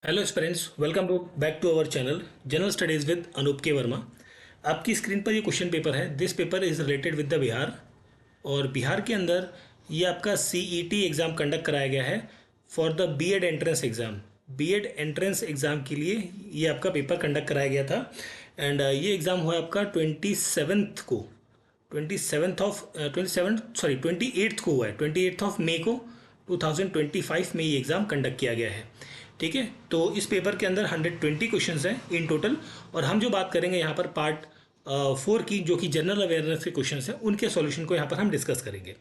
Hello students, welcome back to our channel general studies with Anoop K Verma. आपकी screen पर ये question paper है। This paper is related with the Bihar. और बिहार के अंदर ये आपका सीईटी एग्ज़ाम कंडक्ट कराया गया है for the BEd entrance exam. BEd entrance exam के लिए ये आपका पेपर कंडक्ट कराया गया था। एंड ये एग्ज़ाम हुआ आपका 27th को, 28th को हुआ है, 28 मई को 2025 में ये एग्ज़ाम कंडक्ट किया गया है। ठीक है, तो इस पेपर के अंदर 120 क्वेश्चंस हैं इन टोटल। और हम जो बात करेंगे यहाँ पर पार्ट 4 की, जो कि जनरल अवेयरनेस के क्वेश्चंस हैं, उनके सॉल्यूशन को यहाँ पर हम डिस्कस करेंगे।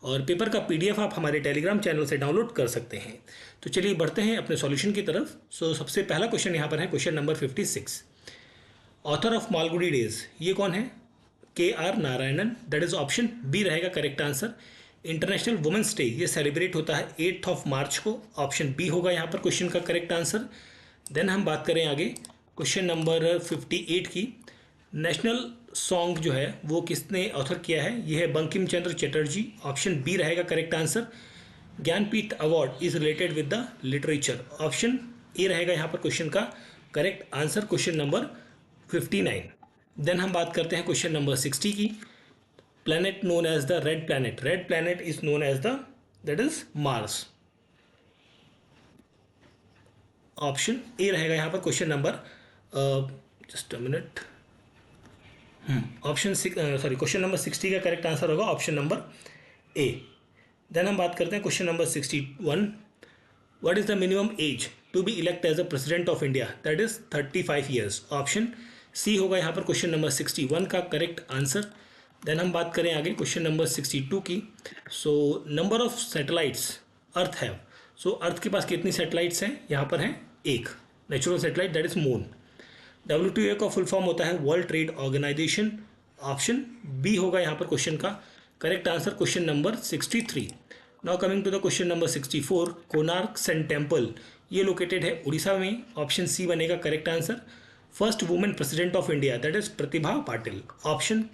और पेपर का पीडीएफ आप हमारे टेलीग्राम चैनल से डाउनलोड कर सकते हैं। तो चलिए बढ़ते हैं अपने सॉल्यूशन की तरफ। सबसे पहला क्वेश्चन यहाँ पर है question number 56। Author of Malgudi days, ये कौन है? KR Narayanan. That is option B रहेगा correct answer. International women's day ये सेलिब्रेट होता है 8 मार्च को। ऑप्शन बी होगा यहाँ पर क्वेश्चन का करेक्ट आंसर। देन हम बात करें आगे क्वेश्चन नंबर 58 की। नेशनल सॉन्ग जो है वो किसने ऑथर किया है? ये है बंकिम चंद्र चटर्जी। ऑप्शन बी रहेगा correct answer. Jnanpith award is related with the literature. Option A रहेगा यहाँ पर क्वेश्चन का correct answer, question number 59। Then हम बात करते हैं क्वेश्चन नंबर 60 की। Planet known as the red planet. Red planet is known as the, that is Mars. Option A रहेगा यहाँ पर question number, just a minute, option question number 60 का correct answer होगा ऑप्शन नंबर ए। देन हम बात करते हैं question number 61। What is the minimum age to be elect as a president of India? That is 35 years. Option C होगा यहाँ पर question number 61 का करेक्ट आंसर। देन हम बात करें आगे क्वेश्चन नंबर 62 की। Number of satellites earth have. Earth के पास कितनी सैटेलाइट्स हैं? यहाँ पर हैं एक natural satellite, that is moon. WTA का फुल फॉर्म होता है world trade organisation. Option B होगा यहाँ पर क्वेश्चन का correct answer, question number 63। Now coming to the question number 64। Konark sun temple ये लोकेटेड है उड़ीसा में। ऑप्शन सी बनेगा correct answer. First women president of India, that is Pratibha Patil. Option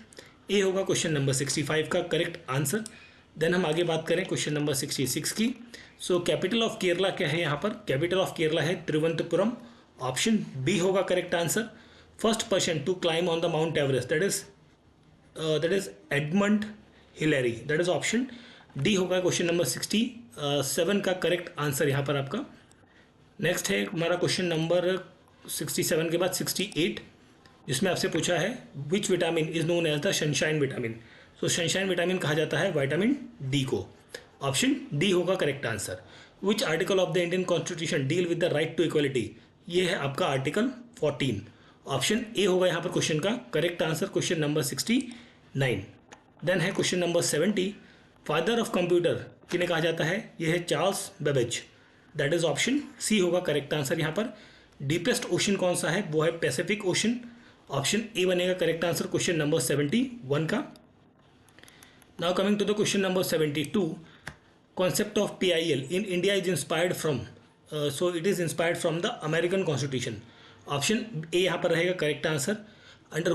A होगा question number 65 का करेक्ट आंसर। देन हम आगे बात करें क्वेश्चन नंबर 66 की। कैपिटल ऑफ केरला क्या है? यहाँ पर कैपिटल ऑफ केरला है तिरुवनंतपुरम। ऑप्शन बी होगा correct answer. First person to climb on the mount Everest, that is Edmund Hillary. That is option D होगा क्वेश्चन नंबर 67 का करेक्ट आंसर यहाँ पर आपका। नेक्स्ट है हमारा क्वेश्चन नंबर 67 के बाद 68, जिसमें आपसे पूछा है which vitamin is known as the sunshine vitamin. Sunshine vitamin कहा जाता है विटामिन डी को। ऑप्शन डी होगा correct answer. Which article of the Indian constitution deal with the right to equality? ये है आपका आर्टिकल 14। ऑप्शन ए होगा यहाँ पर क्वेश्चन का correct answer, question number 69। Then है question number 70। Father of computer किन्हें कहा जाता है? यह है Charles Babbage. That is option C होगा करेक्ट आंसर यहाँ पर। डीपेस्ट ओशन कौन सा है? वो है पैसिफिक ओशन। ऑप्शन ए बनेगा करेक्ट आंसर, क्वेश्चन नंबर 71 का। Now coming to the question number 72। Concept of PIL in India is inspired from, it is inspired from the American constitution. Option A यहाँ पर रहेगा correct answer. Under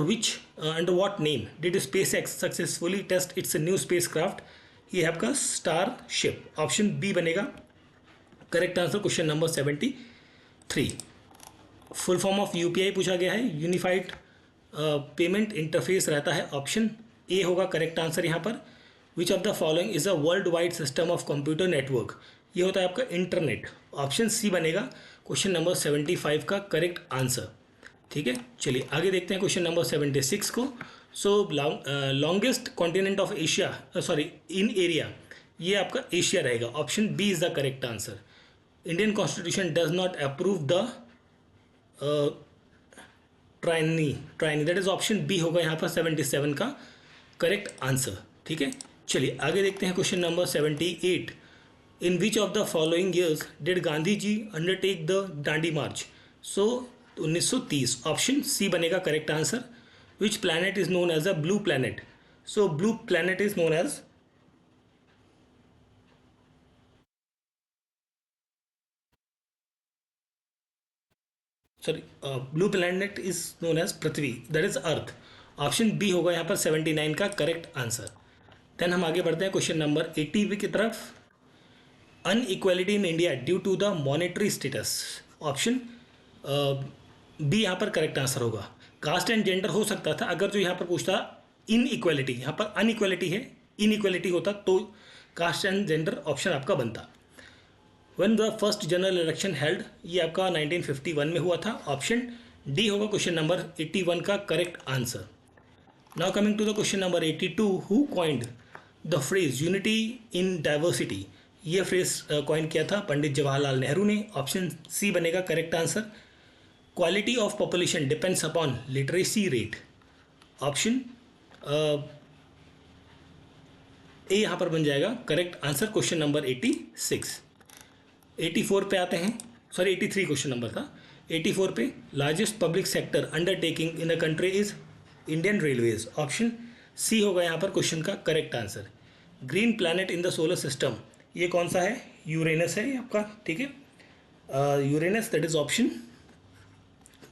what name did space X successfully test its new space craft? ये है आपका star ship. Option B बनेगा correct answer, question number 73। Full form of UPI पूछा गया है, यूनिफाइड पेमेंट इंटरफेस रहता है। ऑप्शन ए होगा करेक्ट आंसर यहाँ पर। विच of the following is a world wide system of computer network? ये होता है आपका इंटरनेट। ऑप्शन सी बनेगा क्वेश्चन नंबर 75 का करेक्ट आंसर। ठीक है, चलिए आगे देखते हैं क्वेश्चन नंबर 76 को। Longest continent of Asia, sorry in area, ये आपका एशिया रहेगा। Option B is the correct answer. Indian constitution does not approve the trainee, that is option B होगा यहाँ पर 77 का करेक्ट आंसर। ठीक है, चलिए आगे देखते हैं question number 78। In which of the following years did Gandhi ji undertake the Dandi march? 1930। Option C बनेगा correct answer. Which planet is known as a blue planet? Blue planet is known as, blue planet is known as पृथ्वी, that is earth. Option B होगा यहाँ पर 79 का correct answer. Then हम आगे बढ़ते हैं क्वेश्चन नंबर 80 की तरफ। Inequality in India due to the monetary status. Option B यहाँ पर करेक्ट आंसर होगा। कास्ट एंड जेंडर हो सकता था अगर जो यहाँ पर पूछता इन इक्वालिटी, यहाँ पर अनइक्वालिटी है, इन इक्वालिटी होता तो कास्ट एंड जेंडर ऑप्शन आपका बनता। When the first general election held, ये आपका 1951 में हुआ था। ऑप्शन डी होगा क्वेश्चन नंबर 81 का correct answer. Now coming to the question number 82, who coined the phrase unity in diversity, ये फ्रेज कॉइन किया था पंडित जवाहरलाल नेहरू ने। ऑप्शन सी बनेगा correct answer. Quality of population depends upon literacy rate, option A यहाँ पर बन जाएगा करेक्ट आंसर क्वेश्चन नंबर 86। 84 पे आते हैं, सॉरी 83 क्वेश्चन नंबर था। 84 पे largest public sector undertaking in the country is Indian railways, option C होगा यहाँ पर क्वेश्चन का correct answer. Green planet in the solar system, ये कौन सा है? यूरेनस है ये आपका, ठीक है, Uranus, that is option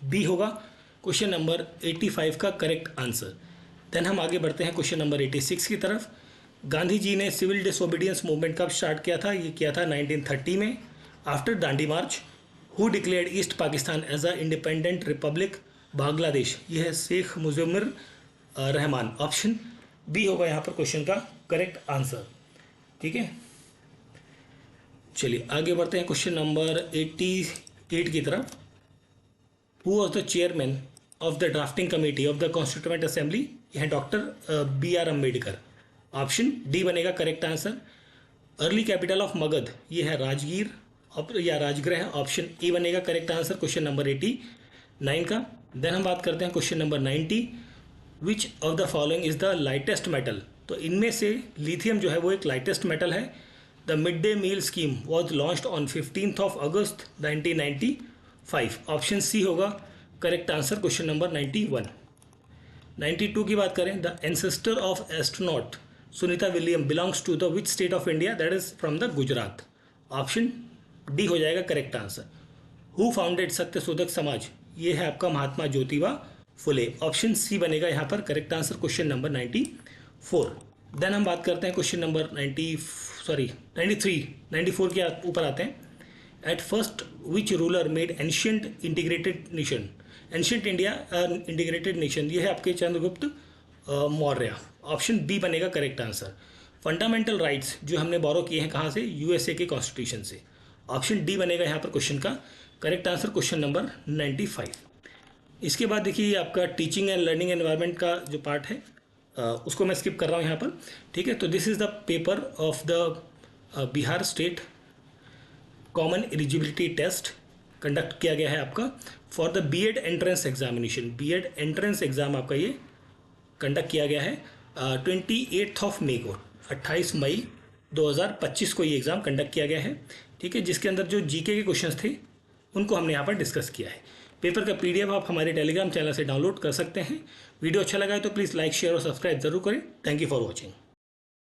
B होगा क्वेश्चन नंबर 85 का करेक्ट आंसर। देन हम आगे बढ़ते हैं क्वेश्चन नंबर 86 की तरफ। गांधी जी ने सिविल डिसोबीडियंस मूवमेंट कब स्टार्ट किया था? ये किया था 1930 में, after Dandi march. Who declared east Pakistan as a independent republic Bangladesh, ये है शेख मुजिबर रहमान, ऑप्शन बी होगा यहाँ पर क्वेश्चन का करेक्ट आंसर, ठीक है। चलिए आगे बढ़ते हैं क्वेश्चन नंबर 88 की तरफ। Who was the chairman of the drafting committee of the constituent assembly, यह है doctor BR Ambedkar, option D बनेगा correct answer. Early capital of Magadh, ये है राजगीर या राजगृह, ऑप्शन ए बनेगा करेक्ट आंसर क्वेश्चन नंबर 89 का। देन हम बात करते हैं question number 90, which of the following is the lightest metal, तो इनमें से लिथियम जो है वो एक लाइटेस्ट मेटल है। The mid day meal scheme was launched on 15 अगस्त 1995, ऑप्शन सी होगा करेक्ट आंसर क्वेश्चन नंबर 91। 92 की बात करें, the ancestor of astronaut Sunita William belongs to the which state of India, that is from the Gujarat, option D हो जाएगा correct answer. Who founded Satyashodhak Samaj, ये है आपका महात्मा ज्योतिबा फुले, ऑप्शन सी बनेगा यहाँ पर correct answer question number 94। Then हम बात करते हैं क्वेश्चन नंबर 94 के ऊपर आते हैं। At first which ruler made ancient integrated nation, ancient India integrated nation, ये है आपके चंद्रगुप्त मौर्य, ऑप्शन बी बनेगा करेक्ट आंसर। फंडामेंटल राइट्स जो हमने बोरो किए हैं कहाँ से? USA के कॉन्स्टिट्यूशन से, ऑप्शन डी बनेगा यहाँ पर क्वेश्चन का करेक्ट आंसर क्वेश्चन नंबर 95। इसके बाद देखिए आपका टीचिंग एंड लर्निंग एनवायरनमेंट का जो पार्ट है उसको मैं स्किप कर रहा हूँ यहाँ पर, ठीक है। तो this is the paper of the Bihar state common eligibility test conduct किया गया है आपका for the BEd entrance examination. BEd entrance exam आपका ये कंडक्ट किया गया है 28 मई को, 28 मई 2025 को ये एग्ज़ाम कंडक्ट किया गया है, ठीक है, जिसके अंदर जो GK के क्वेश्चंस थे उनको हमने यहाँ पर डिस्कस किया है। पेपर का PDF आप हमारे टेलीग्राम चैनल से डाउनलोड कर सकते हैं। वीडियो अच्छा लगा है तो प्लीज़ लाइक, शेयर और सब्सक्राइब जरूर करें। Thank you for watching.